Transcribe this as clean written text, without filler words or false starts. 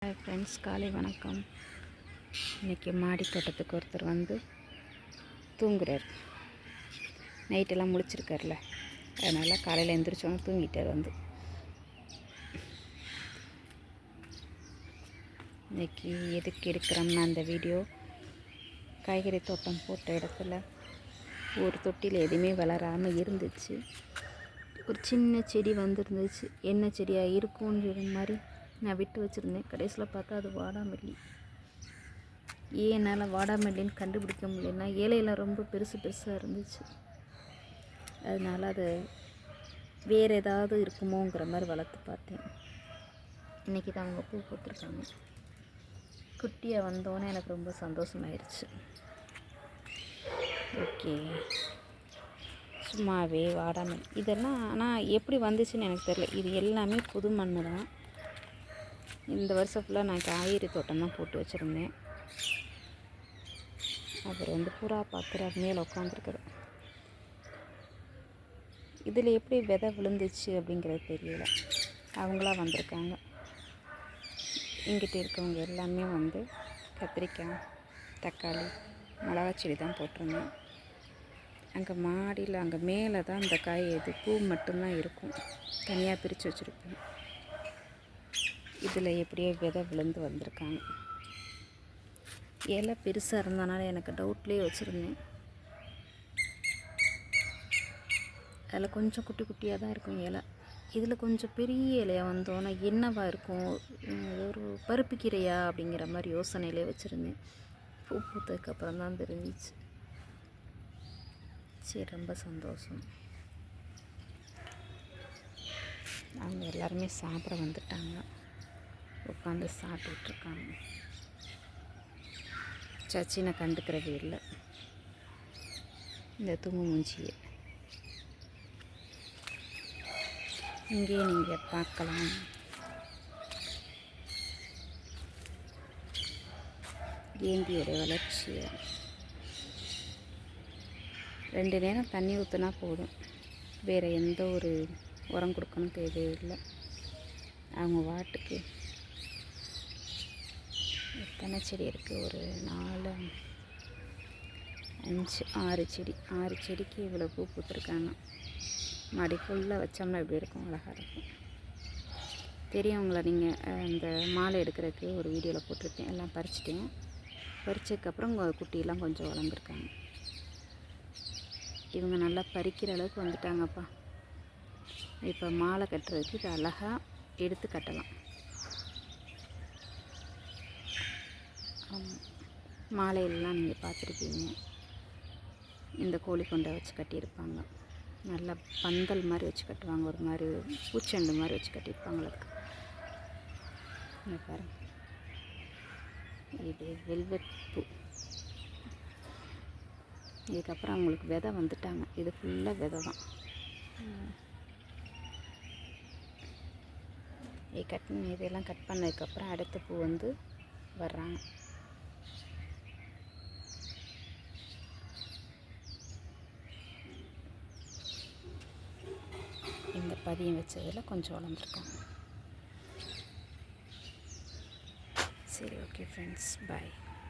Hi friends, காலை வணக்கம். இன்றைக்கி மாடி தோட்டத்துக்கு ஒருத்தர் வந்து தூங்குறார். நைட்டெல்லாம் முழிச்சிருக்கார்ல, அதனால் காலையில் எழுந்திரிச்சோன்னு தூங்கிட்டார். இன்றைக்கி எதுக்கு எடுக்கிறோம்னா, அந்த வீடியோ காய்கறி தோட்டம் போட்ட இடத்துல ஒரு தொட்டியில் எதுவுமே வளராமல் இருந்துச்சு. ஒரு சின்ன செடி வந்துருந்துச்சு. என்ன செடியாக இருக்கும்ன்ற மாதிரி நான் விட்டு வச்சுருந்தேன். கடைசியில் பார்த்தா அது வாடாமல்லி. என்னால் வாடாமல்லின்னு கண்டுபிடிக்க முடியலன்னா, இலையெல்லாம் ரொம்ப பெருசாக இருந்துச்சு. அதனால் அது வேறு ஏதாவது இருக்குமோங்கிற மாதிரி வளர்த்து பார்த்தேன். இன்றைக்கி தான் அவங்க பூ போட்டிருக்காங்க. குட்டியாக வந்தோன்னே எனக்கு ரொம்ப சந்தோஷமாயிருச்சு. ஓகே, சும்மாவே வாடாமல் இதெல்லாம் ஆனால் எப்படி வந்துச்சுன்னு எனக்கு தெரியல. இது எல்லாமே புது மண் தான். இந்த வருஷம் ஃபுல்லாக நான் காய்கறி தோட்டம் தான் போட்டு வச்சுருந்தேன். அவர் புறா பார்க்குறாரு, மேலே உட்காந்துருக்குற. இதில் எப்படி விதை விழுந்துச்சு அப்படிங்கிறது தெரியல. அவங்களா வந்திருக்காங்க. இங்கிட்ட இருக்கவங்க எல்லாமே கத்திரிக்காய், தக்காளி, மிளகா செடி தான் போட்டிருந்தேன். அங்கே மாடியில் அங்கே மேலே தான் இந்த காய் பூ மட்டும்தான் இருக்கும். தனியாக பிரித்து வச்சுருப்பேன். இதில் எப்படியோ விதை விழுந்து வந்திருக்காங்க. இலை பெருசாக இருந்தனால எனக்கு டவுட்லேயே வச்சுருந்தேன். அதில் கொஞ்சம் குட்டி குட்டியாக தான் இருக்கும் இலை. இதில் கொஞ்சம் பெரிய இலையாக வந்தோன்னா என்னவா இருக்கும், ஒரு பருப்பு கீரையா அப்படிங்கிற மாதிரி யோசனையிலே வச்சுருந்தேன். பூ பூத்ததுக்கப்புறம் தான் தெரிஞ்சிச்சு. சரி, ரொம்ப சந்தோஷம். அவங்க எல்லாருமே சாப்பிட வந்துட்டாங்க. உட்காந்து சாப்பிட்டுட்ருக்காங்க. சச்சினை கண்டுக்கிறதே இல்லை. இந்த தூங்கு மூஞ்சியை இங்கே நீங்கள் பார்க்கலாம். ஏந்தியோடைய வளர்ச்சியை 2 நேரம் தண்ணி ஊற்றினா போதும். வேறு எந்த ஒரு உரம் கொடுக்கணும் தேவையில்லை. அவங்க வாட்டுக்கு எத்தனை செடி இருக்குது, ஒரு 4, 5, 6 செடிக்கு இவ்வளோ பூ பூத்துருக்காங்க. மாடி ஃபுல்லாக வச்சோம்னா எப்படி இருக்கும், அழகாக இருக்கும். தெரியவங்கள நீங்கள் அந்த மாலை எடுக்கிறதுக்கு ஒரு வீடியோவில் போட்டிருக்கேன். எல்லாம் பறிச்சிட்டேன். பறிச்சதுக்கப்புறம் குட்டியெல்லாம் கொஞ்சம் வளர்ந்துருக்காங்க. இவங்க நல்லா பறிக்கிற அளவுக்கு வந்துட்டாங்கப்பா. இப்போ மாலை கட்டுறதுக்கு இது அழகாக எடுத்து கட்டலாம். மாலையெல்லாம் நீங்கள் பார்த்துருப்பீங்க. இந்த கோழி கொண்டை வச்சு கட்டியிருப்பாங்க. நல்லா பந்தல் மாதிரி வச்சு கட்டுவாங்க. ஒரு மாதிரி பூச்செண்டு மாதிரி வச்சு கட்டியிருப்பாங்க. அதுக்கு பாருங்க, இது வெல்வெட் பூ. இதுக்கப்புறம் அவங்களுக்கு விதை வந்துட்டாங்க. இது ஃபுல்லாக விதை தான். இதெல்லாம் கட் பண்ணதுக்கப்புறம் அடுத்த பூ வர்றாங்க. இந்த பதியம் வச்சதில் கொஞ்சம் வளர்ந்துருக்காங்க. சரி, ஓகே ஃப்ரெண்ட்ஸ், பாய்.